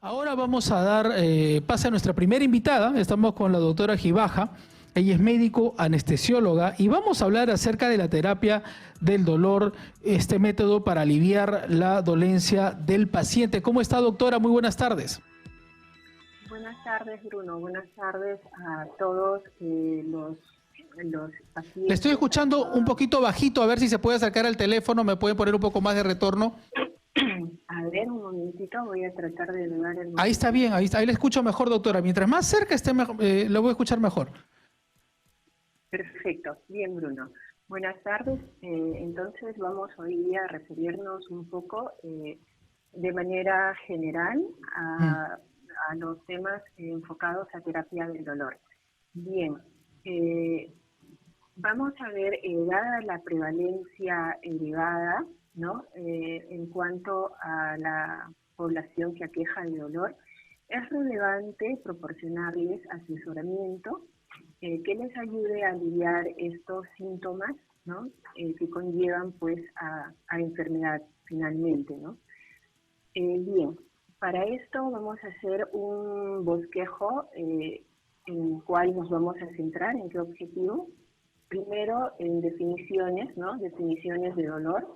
Ahora vamos a dar pase a nuestra primera invitada. Estamos con la doctora Gibaja. Ella es médico anestesióloga y vamos a hablar acerca de la terapia del dolor, este método para aliviar la dolencia del paciente. ¿Cómo está, doctora? Muy buenas tardes. Buenas tardes, Bruno. Buenas tardes a todos los Le estoy pacientes. escuchando un poquito bajito, a ver si se puede acercar al teléfono, me puede poner un poco más de retorno. A ver, un momentito, voy a tratar de dar el Ahí está bien, momentito. ahí le escucho mejor, doctora. Mientras más cerca esté, lo voy a escuchar mejor. Perfecto. Bien, Bruno. Buenas tardes. Entonces vamos hoy día a referirnos un poco de manera general a los temas enfocados a terapia del dolor. Bien, vamos a ver, dada la prevalencia elevada, ¿no? En cuanto a la población que aqueja de dolor, es relevante proporcionarles asesoramiento que les ayude a aliviar estos síntomas, ¿no? Que conllevan pues a enfermedad finalmente, ¿no? Bien, para esto vamos a hacer un bosquejo en el cual nos vamos a centrar en qué objetivo. Primero, en definiciones, ¿no? Definiciones de dolor.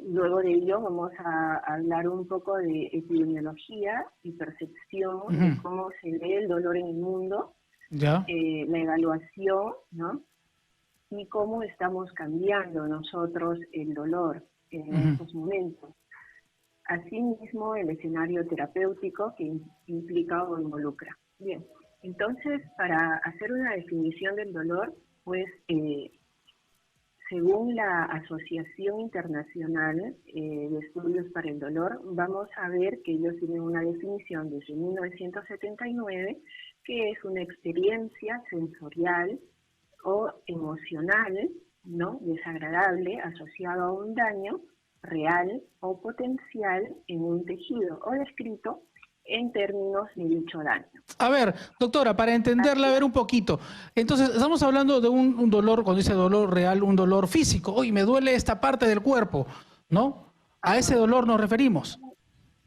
Luego de ello vamos a hablar un poco de epidemiología y percepción de cómo se ve el dolor en el mundo, Ya. la evaluación, ¿no? Y cómo estamos cambiando nosotros el dolor en estos momentos. Asimismo, el escenario terapéutico que implica o involucra. Bien, entonces, para hacer una definición del dolor, pues, según la Asociación Internacional de Estudios para el Dolor, vamos a ver que ellos tienen una definición desde 1979, que es una experiencia sensorial o emocional, ¿no? Desagradable, asociado a un daño real o potencial en un tejido o descrito en términos de dicho daño. A ver, doctora, para entenderla, a ver un poquito. Entonces, estamos hablando de un dolor, cuando dice dolor real, un dolor físico. Hoy me duele esta parte del cuerpo, ¿no? A ese dolor nos referimos.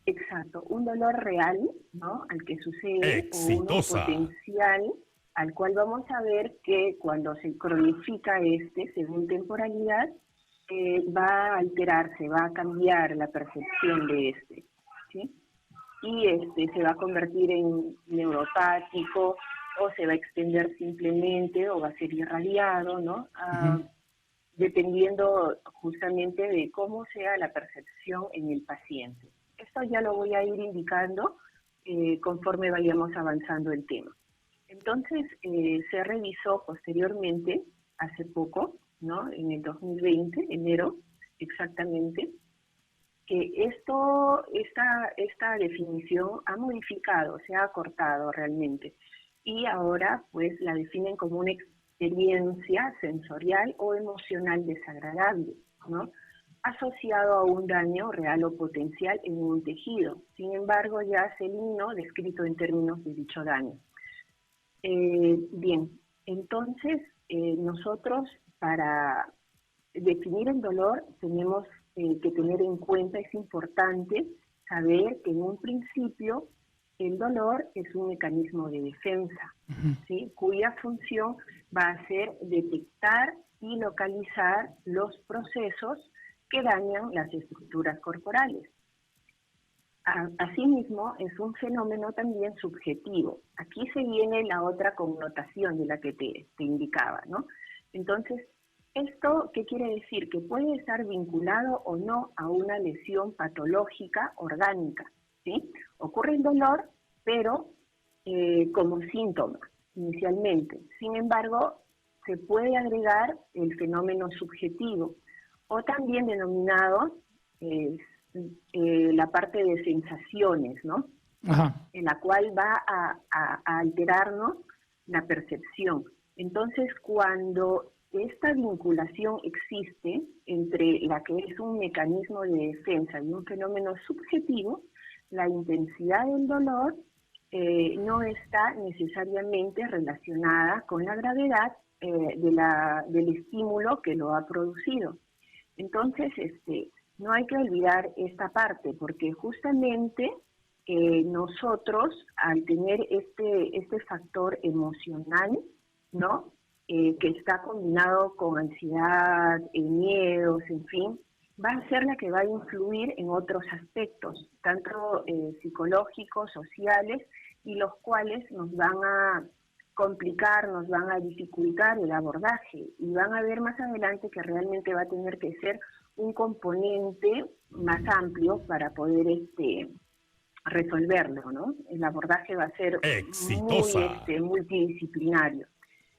Exacto, un dolor real, ¿no? Al que sucede, o uno Exitosa. potencial, al cual vamos a ver que cuando se cronifica según temporalidad, va a alterarse, va a cambiar la percepción de ¿sí? Y se va a convertir en neuropático, o se va a extender simplemente, o va a ser irradiado, ¿no? Dependiendo justamente de cómo sea la percepción en el paciente. Esto ya lo voy a ir indicando conforme vayamos avanzando el tema. Entonces, se revisó posteriormente, hace poco, ¿no? En el 2020, enero, exactamente, que esta definición ha modificado, se ha acortado realmente, y ahora pues la definen como una experiencia sensorial o emocional desagradable, ¿no? Asociado a un daño real o potencial en un tejido. Sin embargo, ya se eliminó descrito en términos de dicho daño. Bien, entonces nosotros para definir el dolor tenemos que tener en cuenta, es importante saber que en un principio el dolor es un mecanismo de defensa, ¿sí? Cuya función va a ser detectar y localizar los procesos que dañan las estructuras corporales. Asimismo, es un fenómeno también subjetivo. Aquí se viene la otra connotación de la que te indicaba, ¿no? Entonces, ¿esto qué quiere decir? Que puede estar vinculado o no a una lesión patológica orgánica, ¿sí? Ocurre el dolor, pero como síntoma inicialmente. Sin embargo, se puede agregar el fenómeno subjetivo, o también denominado la parte de sensaciones, ¿no? Ajá. En la cual va a alterarnos la percepción. Entonces, cuando esta vinculación existe entre la que es un mecanismo de defensa y un fenómeno subjetivo, la intensidad del dolor no está necesariamente relacionada con la gravedad del estímulo que lo ha producido. Entonces, no hay que olvidar esta parte, porque justamente nosotros, al tener este factor emocional, ¿no? Que está combinado con ansiedad, miedos, en fin, va a ser la que va a influir en otros aspectos, tanto psicológicos, sociales, y los cuales nos van a complicar, nos van a dificultar el abordaje, y van a ver más adelante que realmente va a tener que ser un componente más amplio para poder resolverlo, ¿no? El abordaje va a ser Exitosa. muy multidisciplinario.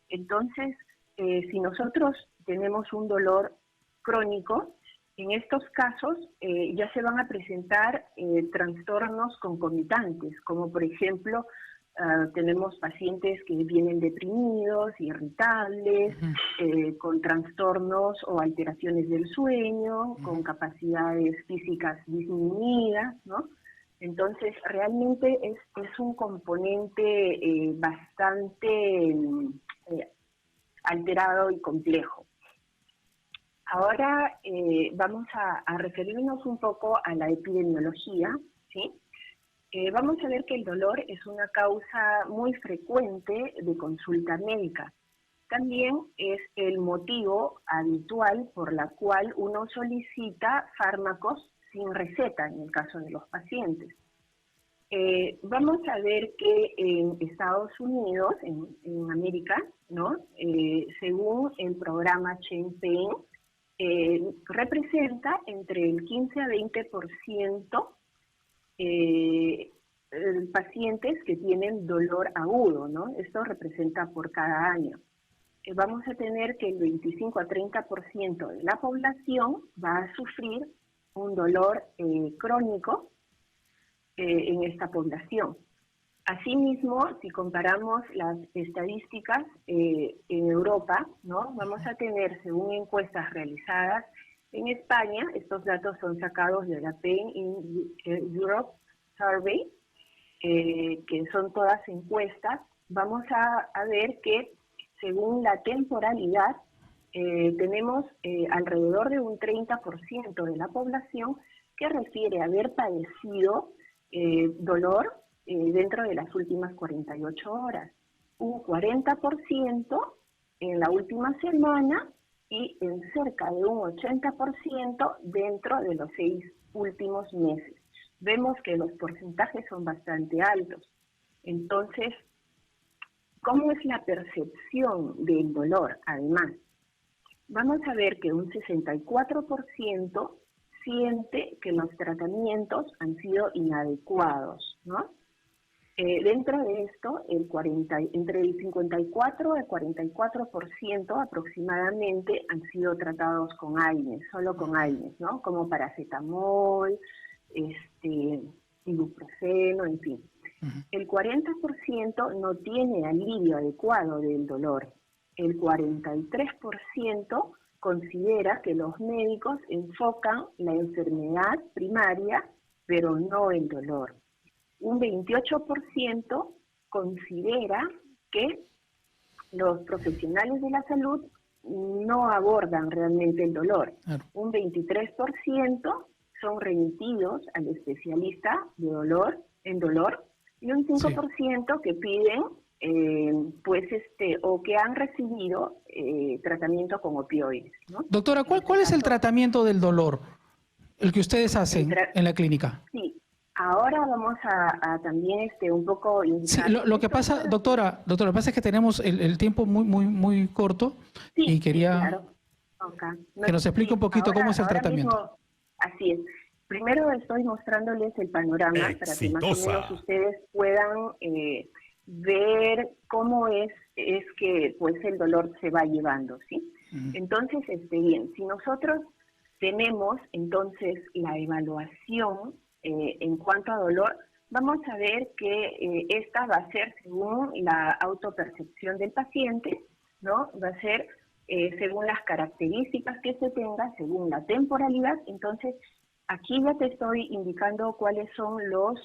Entonces, si nosotros tenemos un dolor crónico, en estos casos ya se van a presentar trastornos concomitantes, como por ejemplo, tenemos pacientes que vienen deprimidos, irritables, con trastornos o alteraciones del sueño, con capacidades físicas disminuidas, ¿no? Entonces, realmente es un componente bastante alterado y complejo. Ahora vamos a referirnos un poco a la epidemiología, ¿sí? Vamos a ver que el dolor es una causa muy frecuente de consulta médica. También es el motivo habitual por la cual uno solicita fármacos sin receta en el caso de los pacientes. Vamos a ver que en Estados Unidos, en América, ¿no? Según el programa Champagne, representa entre el 15 a 20% pacientes que tienen dolor agudo, ¿no? Esto representa por cada año. Vamos a tener que el 25 a 30% de la población va a sufrir un dolor crónico en esta población. Asimismo, si comparamos las estadísticas en Europa, ¿no? Vamos a tener, según encuestas realizadas en España, estos datos son sacados de la Pain in Europe Survey, que son todas encuestas. Vamos a ver que según la temporalidad, tenemos alrededor de un 30% de la población que refiere haber padecido dolor dentro de las últimas 48 horas, un 40% en la última semana y en cerca de un 80% dentro de los 6 últimos meses. Vemos que los porcentajes son bastante altos. Entonces, ¿cómo es la percepción del dolor? Además, vamos a ver que un 64% siente que los tratamientos han sido inadecuados, ¿no? Dentro de esto, entre el 54 y el 44% aproximadamente han sido tratados con AINES, solo con AINES, ¿no? Como paracetamol, ibuprofeno, en fin. El 40% no tiene alivio adecuado del dolor. El 43% considera que los médicos enfocan la enfermedad primaria, pero no el dolor. Un 28% considera que los profesionales de la salud no abordan realmente el dolor. Claro. Un 23% son remitidos al especialista de dolor, y un 5% que piden, o que han recibido tratamiento con opioides, ¿no? Doctora, ¿cuál es el tratamiento del dolor, el que ustedes hacen en la clínica? Sí. Ahora vamos a también un poco indicar... Sí, lo que pasa, doctora, lo que pasa es que tenemos el tiempo muy corto, sí, y quería que nos explique un poquito cómo es el tratamiento. Mismo, así es. Primero estoy mostrándoles el panorama para que más o menos ustedes puedan ver cómo es que pues el dolor se va llevando, ¿sí? Entonces, bien, si nosotros tenemos entonces la evaluación en cuanto a dolor, vamos a ver que esta va a ser según la autopercepción del paciente, ¿no? Va a ser según las características que se tenga, según la temporalidad. Entonces, aquí ya te estoy indicando cuáles son los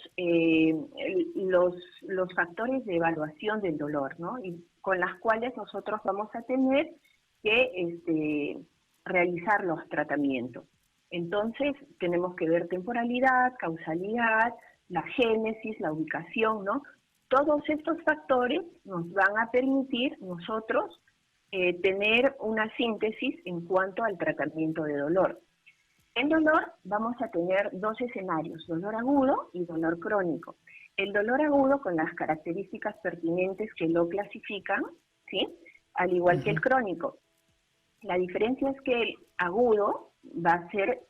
factores de evaluación del dolor, ¿no? Y con las cuales nosotros vamos a tener que realizar los tratamientos. Entonces, tenemos que ver temporalidad, causalidad, la génesis, la ubicación, ¿no? Todos estos factores nos van a permitir nosotros tener una síntesis en cuanto al tratamiento de dolor. En dolor vamos a tener dos escenarios, dolor agudo y dolor crónico. El dolor agudo con las características pertinentes que lo clasifican, ¿sí? Al igual que el crónico. La diferencia es que el agudo va a ser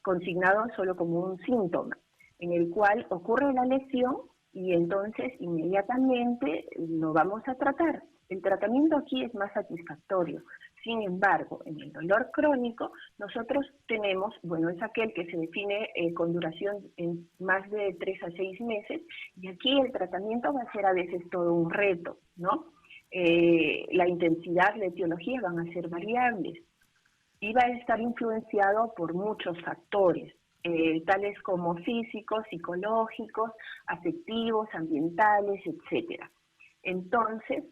consignado solo como un síntoma, en el cual ocurre la lesión y entonces inmediatamente lo vamos a tratar. El tratamiento aquí es más satisfactorio. Sin embargo, en el dolor crónico, nosotros tenemos, bueno, es aquel que se define con duración en más de 3 a 6 meses, y aquí el tratamiento va a ser a veces todo un reto, ¿no? La intensidad, la etiología van a ser variables y va a estar influenciado por muchos factores, tales como físicos, psicológicos, afectivos, ambientales, etcétera. Entonces,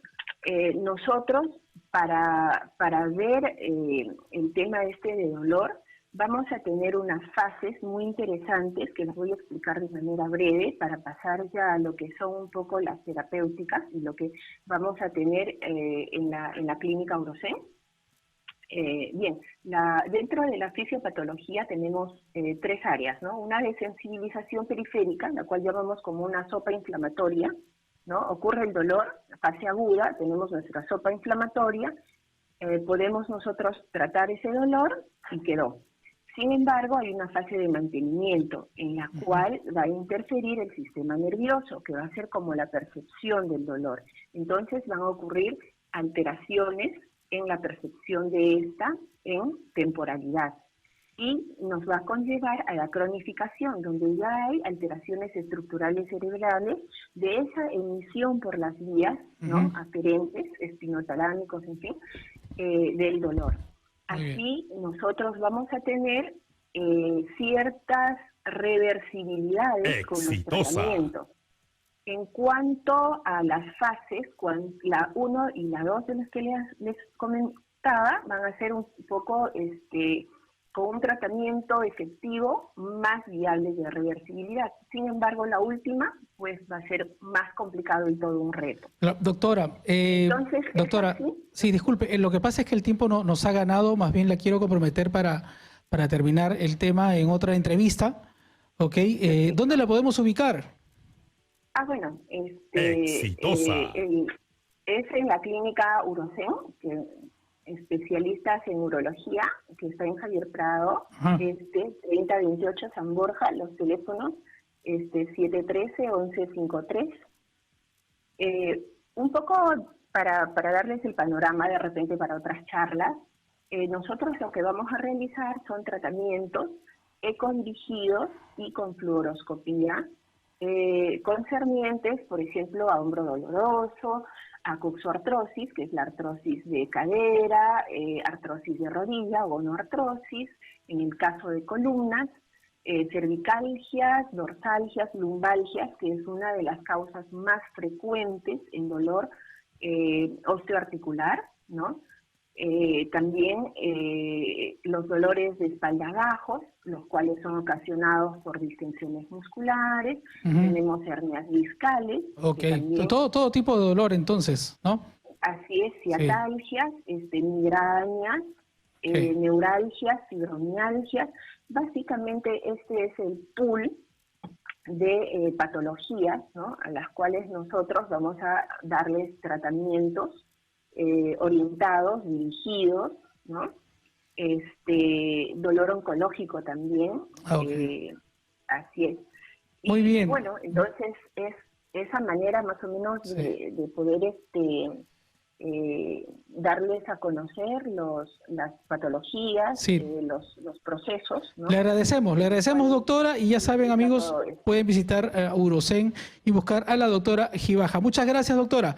nosotros, para ver el tema este de dolor, vamos a tener unas fases muy interesantes que les voy a explicar de manera breve para pasar ya a lo que son un poco las terapéuticas y lo que vamos a tener en la clínica Urocén. Bien, dentro de la fisiopatología tenemos 3 áreas, ¿no? Una de sensibilización periférica, la cual llamamos como una sopa inflamatoria, ¿no? Ocurre el dolor, fase aguda, tenemos nuestra sopa inflamatoria, podemos nosotros tratar ese dolor y quedó. Sin embargo, hay una fase de mantenimiento en la cual va a interferir el sistema nervioso, que va a ser como la percepción del dolor. Entonces van a ocurrir alteraciones en la percepción de esta en temporalidad. Y nos va a conllevar a la cronificación, donde ya hay alteraciones estructurales cerebrales de esa emisión por las vías, ¿no? Aferentes, espinotalámicos, en fin, del dolor. Así nosotros vamos a tener ciertas reversibilidades con los tratamientos. En cuanto a las fases, la 1 y la 2 de las que les comentaba, van a ser un poco con un tratamiento efectivo más viable de reversibilidad. Sin embargo, la última pues va a ser más complicado y todo un reto. Doctora, Entonces, doctora, sí, disculpe, lo que pasa es que el tiempo nos ha ganado, más bien la quiero comprometer para terminar el tema en otra entrevista. ¿Ok? ¿Dónde la podemos ubicar? Bueno, exitosa. Es en la clínica Urocén, que especialistas en urología, que está en Javier Prado, 3028 San Borja, los teléfonos 713-1153. Un poco para darles el panorama de repente para otras charlas, nosotros lo que vamos a realizar son tratamientos ecodirigidos y con fluoroscopía, concernientes, por ejemplo, a hombro doloroso, a coxoartrosis, que es la artrosis de cadera, artrosis de rodilla, gonoartrosis, en el caso de columnas, cervicalgias, dorsalgias, lumbalgias, que es una de las causas más frecuentes en dolor osteoarticular, ¿no? También los dolores de espalda bajos, los cuales son ocasionados por distensiones musculares, tenemos hernias discales. Ok, también, todo tipo de dolor entonces, ¿no? Así es, ciatalgias, migrañas, neuralgias, fibromialgias. Básicamente este es el pool de patologías, ¿no? A las cuales nosotros vamos a darles tratamientos orientados, dirigidos, ¿no? Dolor oncológico también, así es. Muy bien. Bueno, entonces es esa manera más o menos de poder darles a conocer las patologías, los procesos, ¿no? Le agradecemos, doctora, y ya saben, amigos, pueden visitar Urocén y buscar a la doctora Gibaja. Muchas gracias, doctora.